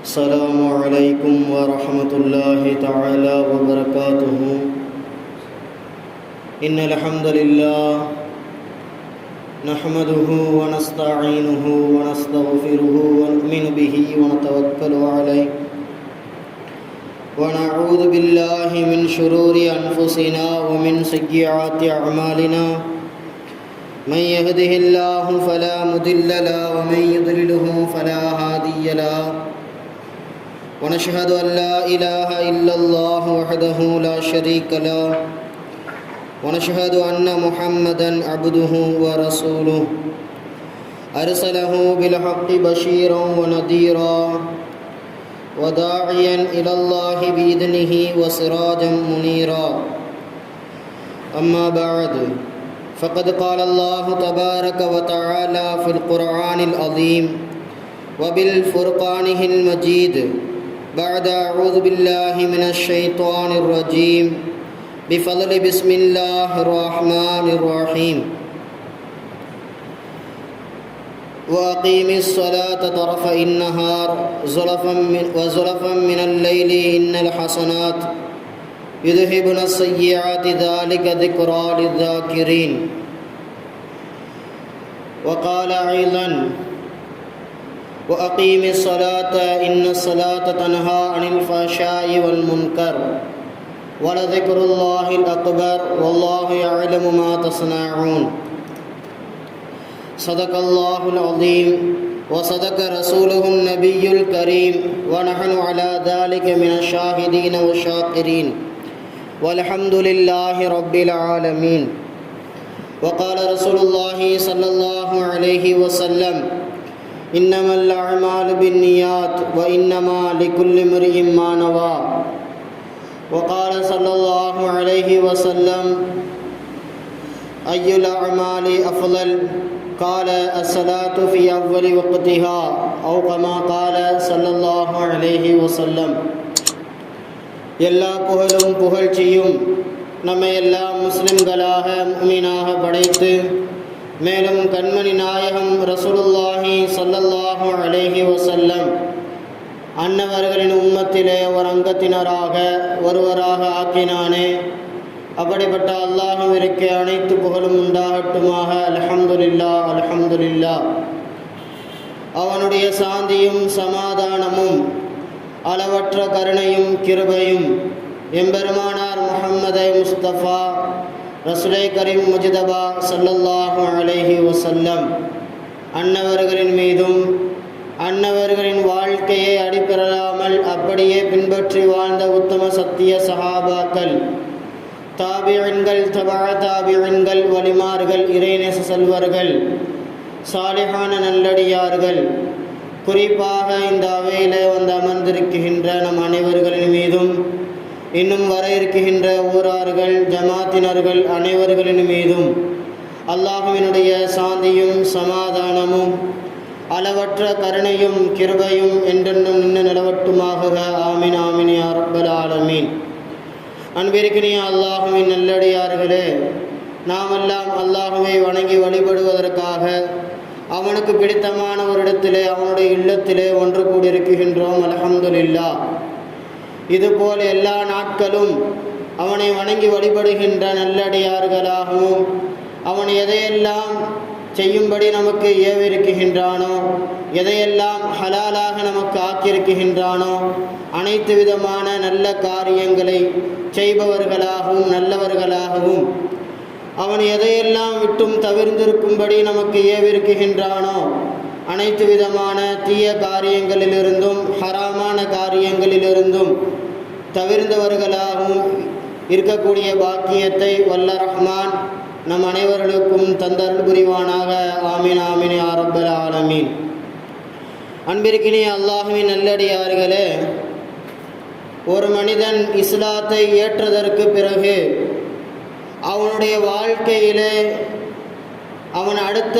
السلام عليكم ورحمة الله تعالى وبركاته. إن الحمد لله نحمده ونستعينه ونستغفره ونؤمن به ونتوكل عليه ونعوذ بالله من شرور أنفسنا ومن سيئات أعمالنا. من يهده الله فلا مضل له ومن يضلله فلا هادي له. ونشهد أن لا إله إلا الله وحده لا شريك له. ونشهد أن محمدا عبده ورسوله أرسله بالحق بشيرا ونذيرا وداعيا إلى الله بإذنه وسراجا منيرا. أما بعد، فقد قال الله تبارك وتعالى في القرآن العظيم وبالفرقانه المجيد بعد أعوذ بالله من الشيطان الرجيم بفضل بسم الله الرحمن الرحيم. وأقيم الصلاة طرفي النهار وزلفا من الليل إن الحسنات يذهبن السيئات ذلك ذكرى للذاكرين. وقال أيضا: وأقيم الصلاة إن الصلاة تنهى عن الفحشاء والمنكر ولذكر الله الأكبر والله يعلم ما تصنعون. صدق الله العظيم وصدق رسوله النبي الكريم ونحن على ذلك من الشاهدين والشاكرين والحمد لله رب العالمين. وقال رسول الله صلى الله عليه وسلم: إنما الأعمال بالنيات وإنما لكل امرئ ما نوى. وقال صلى الله عليه وسلم: أي الأعمال أفضل؟ قال: الصلاة في أول وقتها، أو كما قال صلى الله عليه وسلم. எல்லா புகழும் புகழ்ச்சியும் நம்மை எல்லாம் முஸ்லிம்களாக முஃமினாக படைத்து மேலும் கண்மணி நாயகம் ரசூலுல்லாஹி ஸல்லல்லாஹு அலைஹி வஸல்லம் அன்னவர்களின் உம்மத்திலே ஒரு அங்கத்தினராக ஒருவராக ஆக்கினானே. அப்படிப்பட்ட அல்லாஹ்விற்கு அனைத்து புகழும் உண்டாகட்டுமாக. அல்ஹம்துலில்லாஹ் அல்ஹம்துலில்லாஹ். அவனுடைய சாந்தியும் சமாதானமும் அளவற்ற கருணையும் கிருபையும் எம்பெருமானார் முஹம்மது முஸ்தபா ரசூலே கரீம் முஜ்தபா ஸல்லல்லாஹு அலைஹி வஸல்லம் அன்னவர்களின் மீதும் அன்னவர்களின் வாழ்க்கையை அடிபெறாமல் அப்படியே பின்பற்றி வாழ்ந்த உத்தம சத்திய சஹாபாக்கள், தாபிஈன்கள், தபா தாபிஈன்கள், வலிமார்கள், இறைநேச செல்வர்கள், சாலிஹான நல்லடியார்கள், குறிப்பாக இந்த அவையிலே வந்து அமர்ந்திருக்கின்ற நம் அனைவர்களின் மீதும் இன்னும் வர இருக்கின்ற ஊரார்கள், ஜமாத்தினர்கள் அனைவர்களின் மீதும் அல்லாஹ்வினுடைய சாந்தியும் சமாதானமும் அளவற்ற கருணையும் கிருபையும் என்றென்றும் நின்று நிலவட்டுமாக. ஆமீன் ஆமீன் யா ரப்பல் ஆலமீன். அன்பிற்கினிய அல்லாஹ்வின் நல்லடியார்களே, நாமெல்லாம் அல்லாஹ்வை வணங்கி வழிபடுவதற்காக அவனுக்கு பிடித்தமான ஒரு இடத்திலே அவனுடைய இல்லத்திலே ஒன்று கூடியிருக்கின்றோம். அல்ஹம்துலில்லாஹ். இதுபோல் எல்லா நாட்களும் அவனை வணங்கி வழிபடுகின்ற நல்லடியார்களாகவும் அவன் எதையெல்லாம் செய்யும்படி நமக்கு ஏவிருக்கின்றானோ, எதையெல்லாம் ஹலாலாக நமக்கு ஆக்கியிருக்கின்றானோ அனைத்து விதமான நல்ல காரியங்களை செய்பவர்களாகவும் நல்லவர்களாகவும் அவன் எதையெல்லாம் விட்டும் தவிர்ந்திருக்கும்படி நமக்கு ஏவிருக்கின்றானோ அனைத்து விதமான தீய காரியங்களிலிருந்தும் ஹராமான காரியங்களிலிருந்தும் தவிர்ந்தவர்களாகவும் இருக்கக்கூடிய பாக்கியத்தை வல்ல ரஹ்மான் நம் அனைவர்களுக்கும் தந்தருள் புரிவானாக. ஆமீன் ஆமீன் யா ரப்பல் ஆலமீன். அன்பிற்கினிய அல்லாஹ்வின் நல்லடியார்களே, ஒரு மனிதன் இஸ்லாத்தை ஏற்றதற்கு பிறகு அவனுடைய வாழ்க்கையிலே அவன் அடுத்த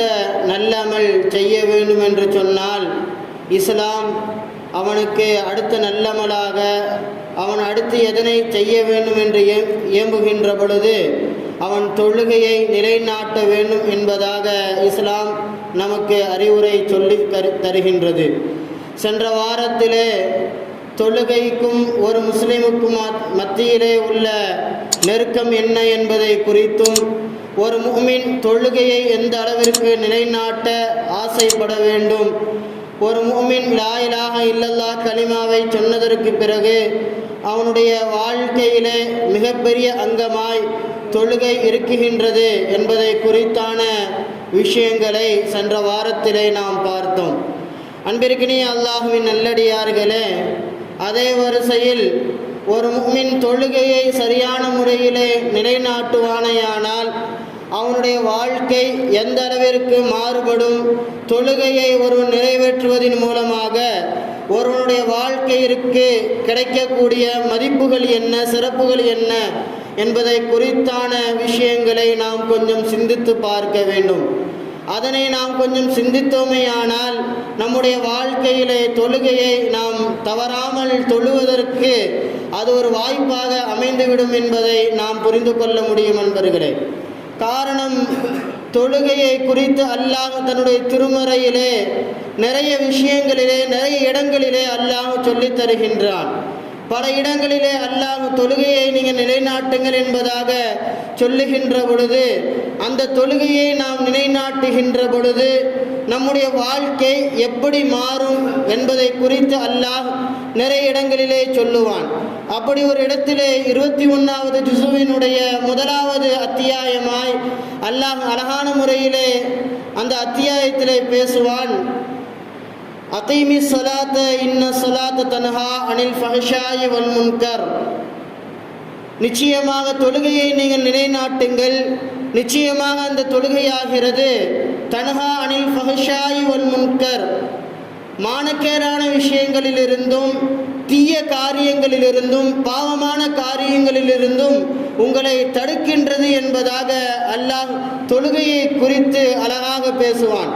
நல்லமல் செய்ய வேண்டும் என்று சொன்னால் இஸ்லாம் அவனுக்கு அடுத்த நல்லமலாக அவன் அடுத்து எதனை செய்ய வேண்டும் என்று ஏம்புகின்ற பொழுது அவன் தொழுகையை நிலைநாட்ட வேண்டும் என்பதாக இஸ்லாம் நமக்கு அறிவுரை சொல்லி தருகின்றது. சென்ற வாரத்திலே தொழுகைக்கும் ஒரு முஸ்லிமுக்கும் மத்தியிலே உள்ள நெருக்கம் என்ன என்பதை குறித்தும், ஒரு முஃமின் தொழுகையை எந்த அளவிற்கு நிலைநாட்ட ஆசைப்பட வேண்டும், ஒரு முஃமின் லா இலாஹ இல்லல்லாஹ் கலிமாவை சொன்னதற்கு பிறகு அவனுடைய வாழ்க்கையிலே மிகப்பெரிய அங்கமாய் தொழுகை இருக்குகின்றது என்பதை குறித்தான விஷயங்களை சென்ற வாரத்திலே நாம் பார்த்தோம். அன்பிற்கினிய அல்லாஹுவின் நல்லடியார்களே, அதே வரிசையில் ஒரு முஃமின் தொழுகையை சரியான முறையிலே நிலைநாட்டுவானேயானால் அவனுடைய வாழ்க்கை எந்த அளவிற்கு மாறுபடும், தொழுகையை ஒருவன் நிறைவேற்றுவதன் மூலமாக ஒருவனுடைய வாழ்க்கையிற்கு கிடைக்கக்கூடிய மதிப்புகள் என்ன, சிறப்புகள் என்ன என்பதை குறித்தான விஷயங்களை நாம் கொஞ்சம் சிந்தித்து பார்க்க வேண்டும். அதனை நாம் கொஞ்சம் சிந்தித்தோமேயானால் நம்முடைய வாழ்க்கையிலே தொழுகையை நாம் தவறாமல் தொழுவதற்கு அது ஒரு வாய்ப்பாக அமைந்துவிடும் என்பதை நாம் புரிந்து கொள்ள முடியும் நண்பர்களே. காரணம், தொழுகையை குறித்து அல்லாஹ் தன்னுடைய திருமறையிலே நிறைய விஷயங்களிலே நிறைய இடங்களிலே அல்லாஹ் சொல்லித் தருகின்றான். பல இடங்களிலே அல்லாஹ் தொழுகையை நீங்கள் நிலைநாட்டுங்கள் என்பதாக சொல்லுகின்ற பொழுது, அந்த தொழுகையை நாம் நிலைநாட்டுகின்ற பொழுது நம்முடைய வாழ்க்கை எப்படி மாறும் என்பதை குறித்து அல்லாஹ் நிறைய இடங்களிலே சொல்லுவான். அப்படி ஒரு இடத்திலே 21வது ஜுசுவினுடைய 1வது அத்தியாயமாய் அல்லாஹ் அழகான முறையிலே அந்த அத்தியாயத்திலே பேசுவான். அகீமி ஸலாத்த இன்ன ஸலாத்த தன்ஹா அனில் ஃபஹ்ஷாயி வல் முன்கர். நிச்சயமாக தொழுகையை நீங்கள் நிலைநாட்டுங்கள், நிச்சயமாக அந்த தொழுகையாகிறது தன்ஹா அனில் ஃபஹ்ஷாயி வல் முன்கர், மானக்கேடான விஷயங்களிலிருந்தும் தீய காரியங்களிலிருந்தும் பாவமான காரியங்களிலிருந்தும் உங்களை தடுக்கின்றது என்பதாக அல்லாஹ் தொழுகையை குறித்து அழகாக பேசுவான்.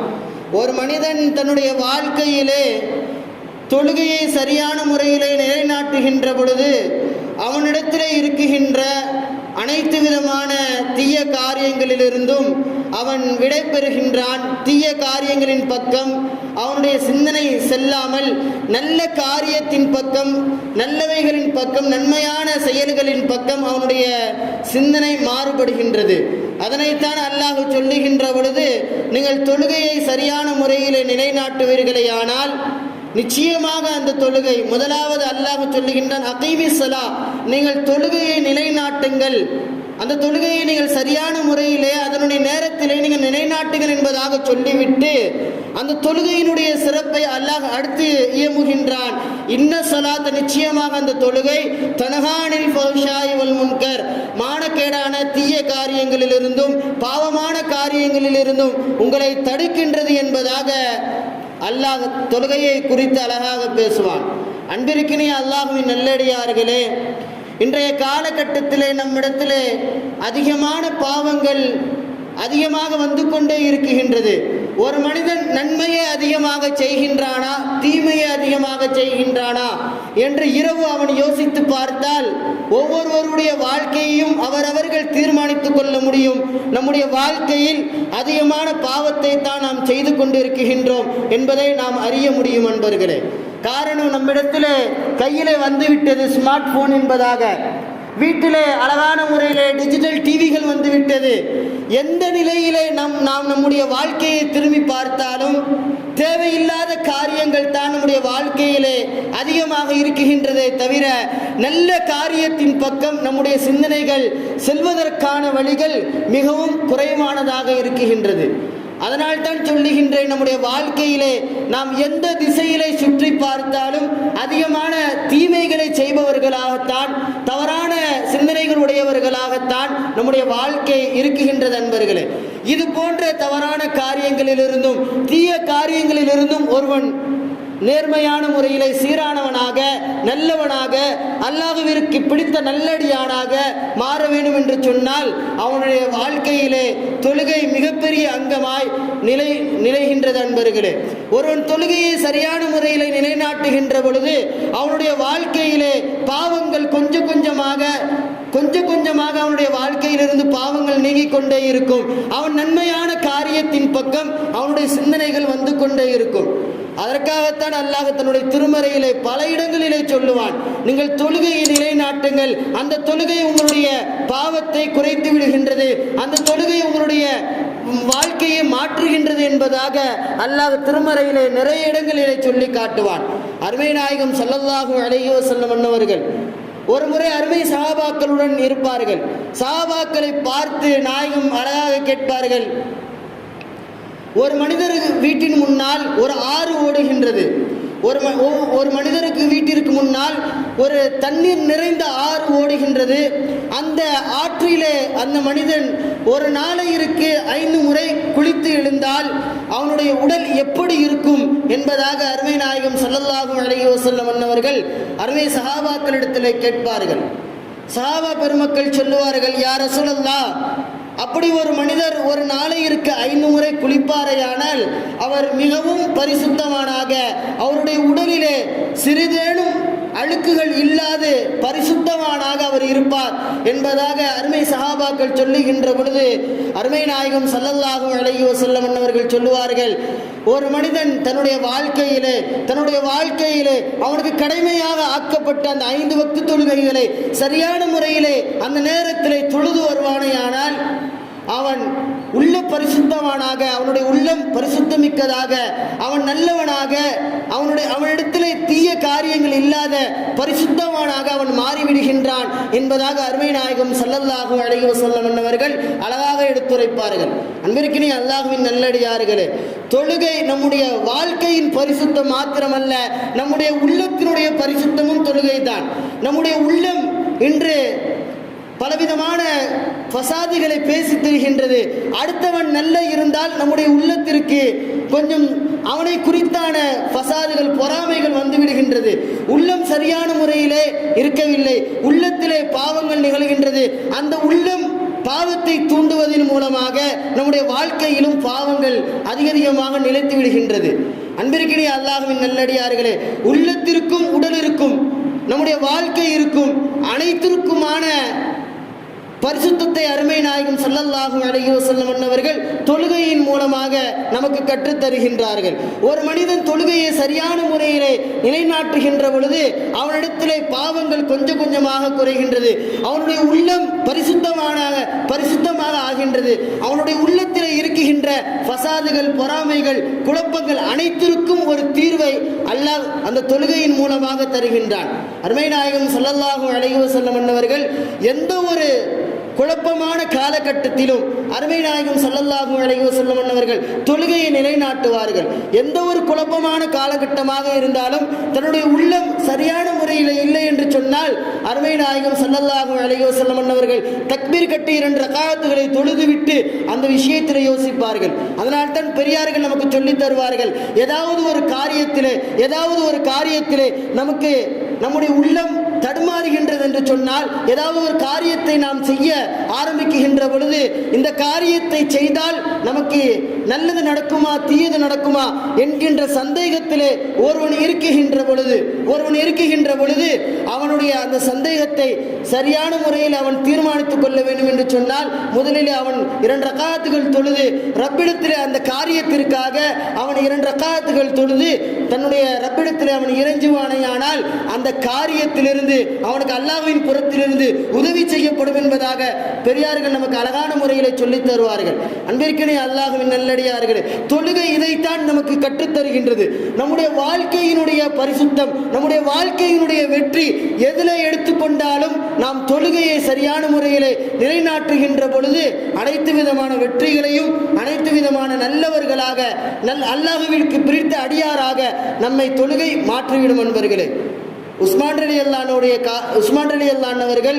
ஒரு மனிதன் தன்னுடைய வாழ்க்கையிலே தொழுகையை சரியான முறையிலே நிலைநாட்டுகின்ற பொழுது அவனிடத்திலே இருக்குகின்ற அனைத்து விதமான தீய காரியங்களிலிருந்தும் அவன் விடை பெறுகின்றான். தீய காரியங்களின் பக்கம் அவனுடைய சிந்தனை செல்லாமல் நல்ல காரியத்தின் பக்கம், நல்லவைகளின் பக்கம், நன்மையான செயல்களின் பக்கம் அவனுடைய சிந்தனை மாறுபடுகின்றது. அதனைத்தான் அல்லாஹ் சொல்லுகின்ற பொழுது, நீங்கள் தொழுகையை சரியான முறையில் நிலைநாட்டுவீர்களேயானால் நிச்சயமாக அந்த தொழுகை, முதலாவது அல்லாஹ் சொல்லுகின்றான் அகீமி ஸலா, நீங்கள் தொழுகையை நிலைநாட்டுங்கள், அந்த தொழுகையை நீங்கள் சரியான முறையிலே அதனுடைய நேரத்திலே நீங்கள் நிலைநாட்டுங்கள் என்பதாக சொல்லிவிட்டு அந்த தொழுகையினுடைய சிறப்பை அல்லாஹ் அடுத்து இயமுகின்றான். இன்ன ஸலாத், நிச்சயமாக அந்த தொழுகை தன்ஹானில் ஃபஹ்ஷாயி வல் முன்கர், மானக்கேடான தீய காரியங்களிலிருந்தும் பாவமான காரியங்களிலிருந்தும் உங்களை தடுக்கின்றது என்பதாக அல்லாஹ் தொழுகையை குறித்து அழகாக பேசுவான். அன்பிற்கினிய அல்லாஹ்வின் நல்லடியார்களே, இன்றைய காலகட்டத்திலே நம்மிடத்திலே அதிகமான பாவங்கள் அதிகமாக வந்து கொண்டே இருக்குகின்றது. ஒரு மனிதன் நன்மையை அதிகமாக செய்கின்றானா தீமையை அதிகமாக செய்கின்றானா என்று இரவு அவன் யோசித்து பார்த்தால் ஒவ்வொருவருடைய வாழ்க்கையையும் அவரவர்கள் தீர்மானித்துக் கொள்ள முடியும். நம்முடைய வாழ்க்கையில் அதிகமான பாவத்தை தான் நாம் செய்து கொண்டிருக்கின்றோம் என்பதை நாம் அறிய முடியும் நண்பர்களே. காரணம், நம்மிடத்திலே கையிலே வந்துவிட்டது ஸ்மார்ட் போன் என்பதாக, வீட்டிலே அழகான முறையிலே டிஜிட்டல் டிவிகள் வந்துவிட்டது. எந்த நிலையிலே நாம் நம்முடைய வாழ்க்கையை திரும்பி பார்த்தாலும் தேவையில்லாத காரியங்கள் தான் நம்முடைய வாழ்க்கையிலே அதிகமாக இருக்குகின்றதே தவிர நல்ல காரியத்தின் பக்கம் நம்முடைய சிந்தனைகள் செல்வதற்கான வழிகள் மிகவும் குறைவானதாக இருக்குகின்றது. அதனால் தான் சொல்லுகின்றேன், நம்முடைய வாழ்க்கையிலே நாம் எந்த திசையிலே சுற்றி பார்த்தாலும் அதிகமான தீமைகளை செய்பவர்களாகத்தான், தவறான சிந்தனைகள் உடையவர்களாகத்தான் நம்முடைய வாழ்க்கை இருக்குகின்றது நண்பர்களே. இது போன்ற தவறான காரியங்களிலிருந்தும் தீய காரியங்களிலிருந்தும் ஒருவன் நேர்மையான முறையிலே சீரானவனாக நல்லவனாக அல்லாஹ்விற்கு பிடித்த நல்லடியானாக மாற வேண்டும் என்று சொன்னால் அவனுடைய வாழ்க்கையிலே தொழுகை மிகப்பெரிய அங்கமாய் நிலைகின்றது நண்பர்களே. ஒருவன் தொழுகையை சரியான முறையிலே நிலைநாட்டுகின்ற பொழுது அவனுடைய வாழ்க்கையிலே பாவங்கள் கொஞ்சம் கொஞ்சமாக அவனுடைய வாழ்க்கையிலிருந்து பாவங்கள் நீங்கிக் கொண்டே இருக்கும். அவன் நன்மையான காரியத்தின் பக்கம் அவனுடைய சிந்தனைகள் வந்து கொண்டே இருக்கும். அதற்காகத்தான் அல்லாஹ் தன்னுடைய திருமறையிலே பல இடங்களிலே சொல்லுவான், நீங்கள் தொழுகையை நிலைநாட்டுங்கள், அந்த தொழுகை உங்களுடைய பாவத்தை குறைத்து விடுகின்றது, அந்த தொழுகை உங்களுடைய வாழ்க்கையை மாற்றுகின்றது என்பதாக அல்லாஹ் திருமறையிலே நிறைய இடங்களிலே சொல்லி காட்டுவான். அருமை நாயகம் ஸல்லல்லாஹு அலைஹி வஸல்லம் அன்னவர்கள் ஒரு முறை அருமை சஹாபாக்களுடன் இருப்பார்கள். சஹாபாக்களை பார்த்து நாயகம் அழகாக கேட்பார்கள், ஒரு மனிதர் வீட்டின் முன்னால் ஒரு ஆறு ஓடுகின்றது. ஒரு மனிதருக்கு வீட்டிற்கு முன்னால் ஒரு தண்ணீர் நிறைந்த ஆறு ஓடுகின்றது. அந்த ஆற்றிலே அந்த மனிதன் ஒரு நாளைக்கு 5 முறை குளித்து எழுந்தால் அவனுடைய உடல் எப்படி இருக்கும் என்பதாக அருமை நாயகம் ஸல்லல்லாஹு அலைஹி வஸல்லம் அன்னவர்கள் அருமை சஹாபாக்களிடத்திலே கேட்பார்கள். சஹாபா பெருமக்கள் சொல்லுவார்கள், யா ரசூலல்லாஹ், அப்படி ஒரு மனிதர் ஒரு நாளைக்கு 5 முறை குளிப்பாரையானால் அவர் மிகவும் பரிசுத்தமானாக, அவருடைய உடலிலே சிறிதேனும் அழுக்குகள் இல்லாது பரிசுத்தமானாக அவர் இருப்பார் என்பதாக அருமை சஹாபாக்கள் சொல்லுகின்ற பொழுது அருமை நாயகம் ஸல்லல்லாஹு அலைஹி வஸல்லம் அவர்கள் சொல்லுவார்கள், ஒரு மனிதன் தன்னுடைய வாழ்க்கையிலே அவனுக்கு கடமையாக ஆக்கப்பட்ட அந்த 5 வக்து தொழுகைகளை சரியான முறையிலே அந்த நேரத்திலே தொழுது வருவானேயானால் அவன் உள்ள பரிசுத்தமானாக, அவனுடைய உள்ளம் பரிசுத்தமிக்கதாக, அவன் நல்லவனாக, அவனிடத்திலே தீய காரியங்கள் இல்லாத பரிசுத்தமானாக அவன் மாறிவிடுகின்றான் என்பதாக அருமை நாயகம் ஸல்லல்லாஹு அலைஹி வஸல்லம் அவர்கள் அழகாக எடுத்துரைப்பார்கள். அன்பிற்கினே அல்லாஹ்வின் நல்லடியார்களே, தொழுகை நம்முடைய வாழ்க்கையின் பரிசுத்தம் மாத்திரமல்ல, நம்முடைய உள்ளத்தினுடைய பரிசுத்தமும் தொழுகை தான். நம்முடைய உள்ளம் இன்று பலவிதமான ஃபசாதுகளை பேசி திரிகின்றது. அடுத்தவன் நல்ல இருந்தால் நம்முடைய உள்ளத்திற்கு கொஞ்சம் அவனை குறித்தான ஃபசாதுகள், பொறாமைகள் வந்துவிடுகின்றது. உள்ளம் சரியான முறையிலே இருக்கவில்லை, உள்ளத்திலே பாவங்கள் நிகழ்கின்றது. அந்த உள்ளம் பாவத்தை தூண்டுவதன் மூலமாக நம்முடைய வாழ்க்கையிலும் பாவங்கள் அதிகமாக நிலைத்து விடுகின்றது. அன்பிற்கினிய அல்லாஹ்வின் நல்லடியார்களே, உள்ளத்திற்கும் உடலிற்கும் நம்முடைய வாழ்க்கை இருக்கும் அனைத்திற்குமான பரிசுத்தத்தை அருமை நாயகம் ஸல்லல்லாஹு அலைஹி வஸல்லம் அவர்கள் தொழுகையின் மூலமாக நமக்கு கற்றுத் தருகின்றார்கள். ஒரு மனிதன் தொழுகையை சரியான முறையிலே நிலைநாட்டுகின்ற பொழுது அவனிடத்திலே பாவங்கள் கொஞ்சம் கொஞ்சமாக குறைகின்றது. அவனுடைய உள்ளம் பரிசுத்தமாக ஆகின்றது. அவனுடைய உள்ளத்திலே இருக்குகின்ற ஃபசாதுகள், பொறாமைகள், குழப்பங்கள் அனைத்திற்கும் ஒரு தீர்வை அல்லாஹ் அந்த தொழுகையின் மூலமாக தருகின்றான். அருமை நாயகம் ஸல்லல்லாஹு அலைஹி வஸல்லம் அவர்கள் எந்த ஒரு குழப்பமான காலகட்டத்திலும் அருமை நாயகம் ஸல்லல்லாஹு அலைஹி வஸல்லம் அவர்கள் தொழுகையை நிலைநாட்டுவார்கள். எந்த ஒரு குழப்பமான காலகட்டமாக இருந்தாலும் தன்னுடைய உள்ளம் சரியான முறையில் இல்லை என்று சொன்னால் அருமை நாயகம் ஸல்லல்லாஹு அலைஹி வஸல்லம் அவர்கள் தக்பீர் கட்டி 2 ரகாத்துகளை தொழுதுவிட்டு அந்த விஷயத்தில் யோசிப்பார்கள். அதனால் தான் பெரியார்கள் நமக்கு சொல்லித் தருவார்கள், ஏதாவது ஒரு காரியத்திலே நமக்கு நம்முடைய உள்ளம் தடுமாறுகின்றது என்று சொன்னால், ஏதாவது ஒரு காரியத்தை நாம் செய்ய ஆரம்பிக்கின்ற பொழுது இந்த காரியத்தை செய்தால் நமக்கு நல்லது நடக்குமா தீயது நடக்குமா என்கின்ற சந்தேகத்திலே ஒருவன் இருக்குகின்ற பொழுது அவனுடைய அந்த சந்தேகத்தை சரியான முறையில் அவன் தீர்மானித்துக் கொள்ள வேண்டும் என்று சொன்னால் முதலில் அவன் 2 ரகாத்துகள் தொழுது ரப்பிடத்திலே அந்த காரியத்திற்காக அவன் 2 ரகாத்துகள் தொழுது தன்னுடைய ரப்பிடத்திலே அவன் இறைஞ்சுவானையானால் அந்த காரியத்திலிருந்து அவனுக்கு அல்லாஹ்வின் புறத்திலிருந்து உதவி செய்யப்படும் என்பதாக பெரியார்கள் நமக்கு அழகான முறையில் சொல்லித் தருவார்கள். அன்பிற்கினிய அல்லாஹ்வின் நல்லடியார்களே, தொழுகை இதைத்தான் நமக்கு கற்றுத் தருகின்றது. நம்முடைய வாழ்க்கையினுடைய பரிசுத்தம், நம்முடைய வாழ்க்கையினுடைய வெற்றி எதிலே எடுத்துக்கொண்டாலும் நாம் தொழுகையை சரியான முறையிலே நிலைநாட்டுகின்ற பொழுது அனைத்து விதமான வெற்றிகளையும் அனைத்து விதமான நல்லவர்களாக அல்லாஹ்விற்கு பிடித்த அடியாராக நம்மை தொழுகை மாற்றிவிடும் என்பர்களே. உஸ்மான் ரலியல்லாஹு அவர்கள்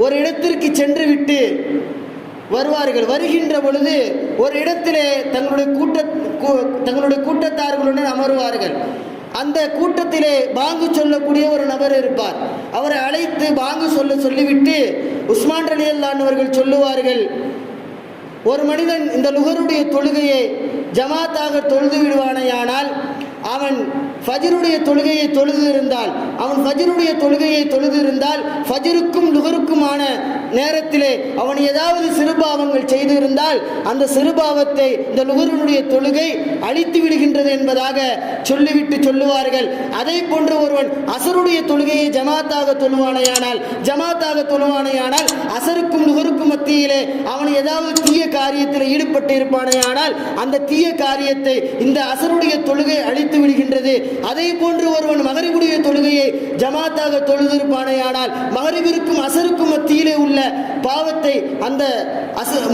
ஒரு இடத்திற்கு சென்று விட்டு வருகின்ற பொழுது ஒரு இடத்திலே தங்களுடைய கூட்டத்தார்களுடன் அமருவார்கள். அந்த கூட்டத்திலே பாங்கு சொல்லக்கூடிய ஒரு நபர் இருப்பார். அவரை அழைத்து பாங்கு சொல்லிவிட்டு உஸ்மான் ரலியல்லாஹு அவர்கள் சொல்லுவார்கள், ஒரு மனிதன் இந்த லுஹருடைய தொழுகையை ஜமாத்தாக தொழுது விடுவானையானால் அவன் ஃபஜ்ருடைய தொழுகையை தொழுது இருந்தால், அவன் ஃபஜ்ருடைய தொழுகையை தொழுது இருந்தால் ஃபஜ்ருக்கும் லுஹருக்குமான நேரத்திலே அவன் ஏதாவது சிறுபாவங்கள் செய்து இருந்தால் அந்த சிறுபாவத்தை இந்த லுஹருடைய தொழுகை அழித்து விடுகின்றது என்பதாக சொல்லிவிட்டு சொல்லுவார்கள். அதே போன்று ஒருவன் அசருடைய தொழுகையை ஜமாத்தாக தொழுவானேயானால் அசருக்கும் லுஹருக்கும் மத்தியிலே அவன் ஏதாவது தீய காரியத்தில் ஈடுபட்டு இருப்பானேயானால் அந்த தீய காரியத்தை இந்த அசருடைய தொழுகை அழித்து விடுகின்றது. அதே போன்று ஒருவன் மகரிபுடைய தொழுகையை ஜமாத்தாக தொழுதிருப்பானேயானால் மகரிபிற்கும் அசருக்கும் மத்தியிலே உள்ள பாவத்தை அந்த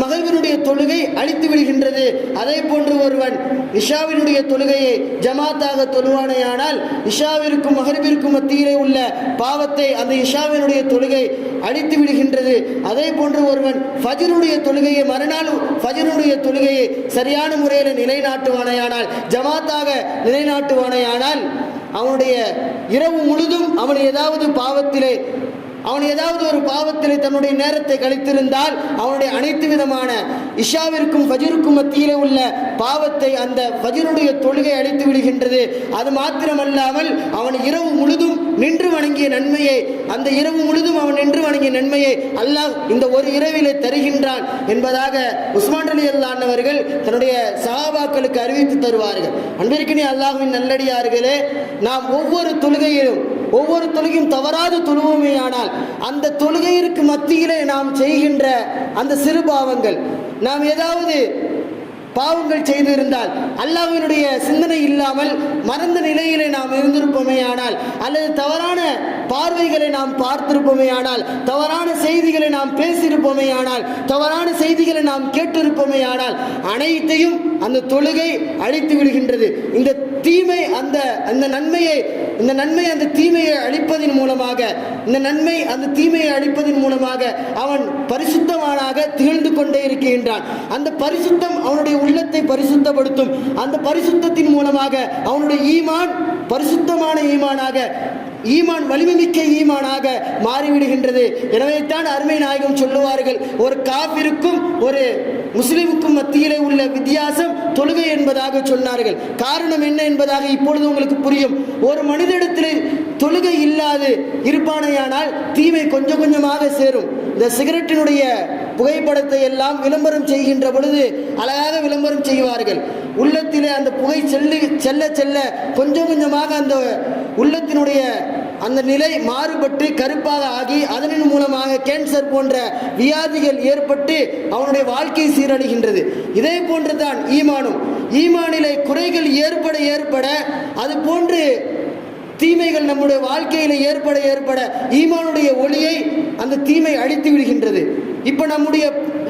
மகரிபினுடைய தொழுகை அழித்து விடுகின்றது. அதே போன்று ஒருவன் இஷாவினுடைய தொழுகையை ஜமாத்தாக தொழுவானேயானால் இஷாவிற்கும் மகரிபிற்கும் மத்தியிலே உள்ள பாவத்தை அந்த இஷாவினுடைய தொழுகை அழித்து விடுகின்றது. அதே போன்று ஒருவன் ஃபஜ்ருடைய தொழுகையை மறுநாள் ஃபஜ்ருடைய தொழுகையை சரியான முறையில் நிலைநாட்டுவானேயானால் ஜமாத்தாக நிலைநாட்டுவானேயானால் அவனுடைய இரவு முழுதும் அவன் ஏதாவது ஒரு பாவத்திலே தன்னுடைய நேரத்தை கழித்திருந்தால் அவனுடைய அனைத்து விதமான இஷாவிற்கும் ஃபஜ்ருக்கும் மத்தியிலே உள்ள பாவத்தை அந்த ஃபஜ்ருடைய தொழுகை அழித்து விடுகின்றது. அது மாத்திரமல்லாமல் அவன் இரவு முழுதும் நின்று வணங்கிய நன்மையை அல்லாஹ் இந்த ஒரு இரவிலே தருகின்றான் என்பதாக உஸ்மான் ரலியல்லாஹு அன்ஹு அவர்கள் தன்னுடைய சஹாபாக்களுக்கு அறிவித்து தருவார்கள். அன்பிற்கினிய அல்லாஹ்வின் நல்லடியார்களே, நாம் ஒவ்வொரு தொழுகையும் தவறாது தொழுவோமேயானால் அந்த தொழுகையிற்கு மத்தியிலே நாம் செய்கின்ற அந்த சிறு பாவங்கள், நாம் ஏதாவது பாவங்கள் செய்திருந்தால் அல்லாஹ்வினுடைய சிந்தனை இல்லாமல் மறந்த நிலையிலே நாம் இருந்திருப்போமேயானால் அல்லது தவறான பார்வைகளை நாம் பார்த்திருப்போமேயானால் தவறான செய்திகளை நாம் பேசியிருப்போமேயானால் தவறான செய்திகளை நாம் கேட்டிருப்போமேயானால் அனைத்தையும் அந்த தொழுகை அழித்து விடுகின்றது. இந்த தீமை அந்த நன்மையை அந்த தீமையை அழிப்பதன் மூலமாக அவன் பரிசுத்தமானாக திகழ்ந்து கொண்டே இருக்கின்றான். அந்த பரிசுத்தம் அவனுடைய உள்ளத்தை பரிசுத்தப்படுத்தும். அந்த பரிசுத்தத்தின் மூலமாக அவனுடைய ஈமான் பரிசுத்தமான ஈமான் வலிமைமிக்க ஈமானாக மாறிவிடுகின்றது. எனவே தான் அருமை நாயகம் சொல்லுவார்கள், ஒரு காபிருக்கும் ஒரு முஸ்லிமுக்கும் மத்தியிலே உள்ள வித்தியாசம் தொழுகை என்பதாக சொன்னார்கள். காரணம் என்ன என்பதாக இப்பொழுது உங்களுக்கு புரியும். ஒரு மனிதனிடத்திலே தொழுகை இல்லாது இருப்பானையானால் தீமை கொஞ்சம் கொஞ்சமாக சேரும். இந்த சிகரெட்டினுடைய புகைப்படத்தை எல்லாம் விளம்பரம் செய்கின்ற பொழுது அழகாக விளம்பரம் செய்வார்கள். உள்ளத்திலே அந்த புகை செல்ல செல்ல கொஞ்சம் கொஞ்சமாக அந்த உள்ளத்தினுடைய அந்த நிலை மாறுபட்டு கருப்பாக ஆகி அதன் மூலமாக கேன்சர் போன்ற வியாதிகள் ஏற்பட்டு அவனுடைய வாழ்க்கை சீரழிகின்றது. இதே போன்றுதான் ஈமானிலே குறைகள் ஏற்பட அது போன்று தீமைகள் நம்முடைய வாழ்க்கையில் ஏற்பட ஈமானுடைய ஒளியை அந்த தீமை அழித்து விடுகின்றது. இப்போ நம்முடைய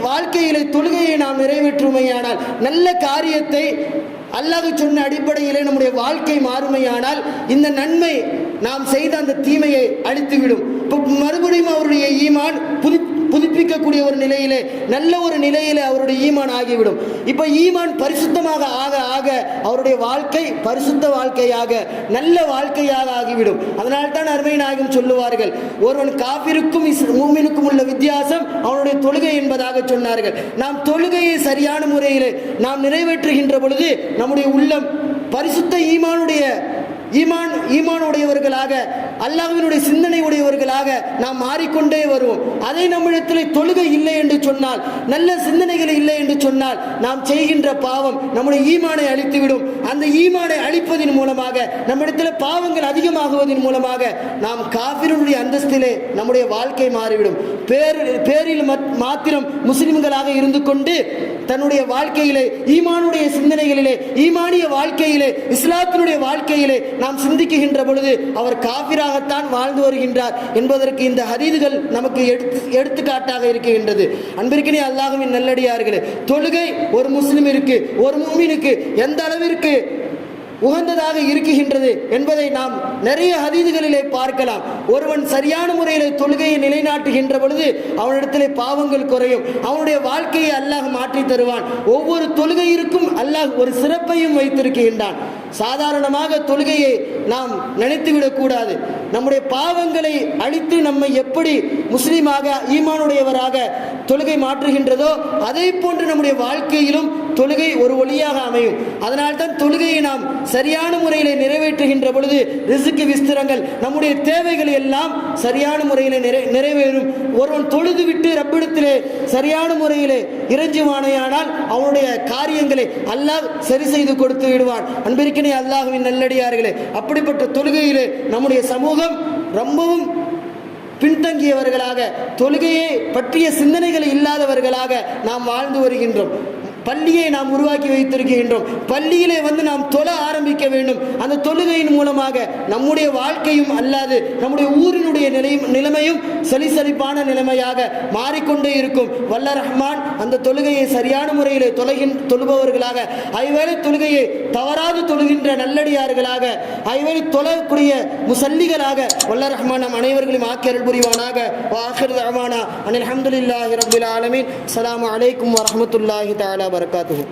வாழ்க்கையிலே தொழுகையை நாம் நிறைவேற்றுமையானால் நல்ல காரியத்தை அல்லாஹ் சொன்ன அடிப்படையிலே நம்முடைய வாழ்க்கை மாறுமையானால் இந்த நன்மை நாம் செய்த அந்த தீமையை அழித்துவிடும். இப்போ மறுபடியும் அவருடைய ஈமான் புதுப்பிக்கக்கூடிய ஒரு நிலையிலே நல்ல ஒரு நிலையிலே அவருடைய ஈமான் ஆகிவிடும். இப்போ ஈமான் பரிசுத்தமாக ஆக அவருடைய வாழ்க்கை பரிசுத்த வாழ்க்கையாக நல்ல வாழ்க்கையாக ஆகிவிடும். அதனால் தான் அருமை நாயகம் சொல்லுவார்கள், ஒருவன் காபிருக்கும் மூமினுக்கும் உள்ள வித்தியாசம் அவனுடைய தொழுகை என்பதாக சொன்னார்கள். நாம் தொழுகையை சரியான முறையிலே நாம் நிறைவேற்றுகின்ற பொழுது நம்முடைய உள்ளம் பரிசுத்த ஈமானுடையவர்களாக அல்லாஹ்வினுடைய சிந்தனை உடையவர்களாக நாம் மாறிக்கொண்டே வருவோம். அதை நம்மிடத்தில் தொழுகை இல்லை என்று சொன்னால், நல்ல சிந்தனைகள் இல்லை என்று சொன்னால் நாம் செய்கின்ற பாவம் நம்முடைய ஈமானை அழித்துவிடும். அந்த ஈமானை அழிப்பதன் மூலமாக நம்மிடத்தில் பாவங்கள் அதிகமாகுவதன் மூலமாக நாம் காஃபிருடைய அந்தஸ்திலே நம்முடைய வாழ்க்கை மாறிவிடும். பேரில் மாத்திரம் முஸ்லிம்களாக இருந்து கொண்டு தன்னுடைய வாழ்க்கையிலே ஈமானுடைய சிந்தனைகளிலே ஈமானிய வாழ்க்கையிலே இஸ்லாத்தினுடைய வாழ்க்கையிலே நாம் சிந்திக்குகின்ற பொழுது அவர் காபிராகத்தான் வாழ்ந்து வருகின்றார் என்பதற்கு இந்த ஹதீதுகள் நமக்கு எடுத்துக்காட்டாக இருக்கின்றது. அன்பிற்கினே அல்லாஹ்வின் நல்லடியார்களே, தொழுகை ஒரு முஸ்லிமிற்கு ஒரு முஃமினுக்கு எந்த அளவிற்கு உகந்ததாக இருக்குகின்றது என்பதை நாம் நிறைய ஹதீதுகளிலே பார்க்கலாம். ஒருவன் சரியான முறையில் தொழுகையை நிலைநாட்டுகின்ற பொழுது அவனிடத்திலே பாவங்கள் குறையும். அவனுடைய வாழ்க்கையை அல்லாஹ் மாற்றி தருவான். ஒவ்வொரு தொழுகையிற்கும் அல்லாஹ் ஒரு சிறப்பையும் வைத்திருக்கின்றான். சாதாரணமாக தொழுகையை நாம் நினைத்துவிடக்கூடாது. நம்முடைய பாவங்களை அழித்து நம்மை எப்படி முஸ்லீமாக ஈமானுடையவராக தொழுகை மாற்றுகின்றதோ அதே போன்று நம்முடைய வாழ்க்கையிலும் தொழுகை ஒரு ஒளியாக அமையும். அதனால்தான் தொழுகையை நாம் சரியான முறையில் நிறைவேற்றுகின்ற பொழுது ரிஸ்க் விஸ்திரங்கள், நம்முடைய தேவைகள் எல்லாம் சரியான முறையில் நிறைவேறும். ஒருவன் தொழுது விட்டு ரப்பிடத்திலே சரியான முறையிலே இறைஞ்சுவானையானால் அவனுடைய காரியங்களை அல்லாஹ் சரி செய்து கொடுத்து விடுவான். அன்பிற்கினே அல்லாஹ்வின் நல்லடியார்களே, அப்படிப்பட்ட தொழுகையிலே நம்முடைய சமூகம் ரொம்பவும் பின்தங்கியவர்களாக, தொழுகையை பற்றிய சிந்தனைகள் இல்லாதவர்களாக நாம் வாழ்ந்து வருகின்றோம். பள்ளியை நாம் உருவாக்கி வைத்திருக்கின்றோம். பள்ளியிலே வந்து நாம் தொழ ஆரம்பிக்க வேண்டும். அந்த தொழுகையின் மூலமாக நம்முடைய வாழ்க்கையும் அல்லாது நம்முடைய ஊரினுடைய நிலைமையும் சலிசலிப்பான நிலைமையாக மாறிக்கொண்டே இருக்கும். வல்ல ரஹ்மான் அந்த தொழுகையை சரியான முறையில் தொழுபவர்களாக, ஐவேளை தொழுகையை தவறாது தொழுகின்ற நல்லடியார்களாக, ஐவேளை தொழக்கூடிய முசல்லிகளாக வல்ல ரஹ்மான் நம் அனைவர்களையும் ஆக்கி அருள் புரிவானாக. வாஹிர் தஅவானா அனில் ஹம்துலில்லாஹி ரப்பில் ஆலமீன். அஸ்ஸலாமு அலைக்கும் வரஹ்மத்துல்லாஹி தஆலா வரகாத்துஹு.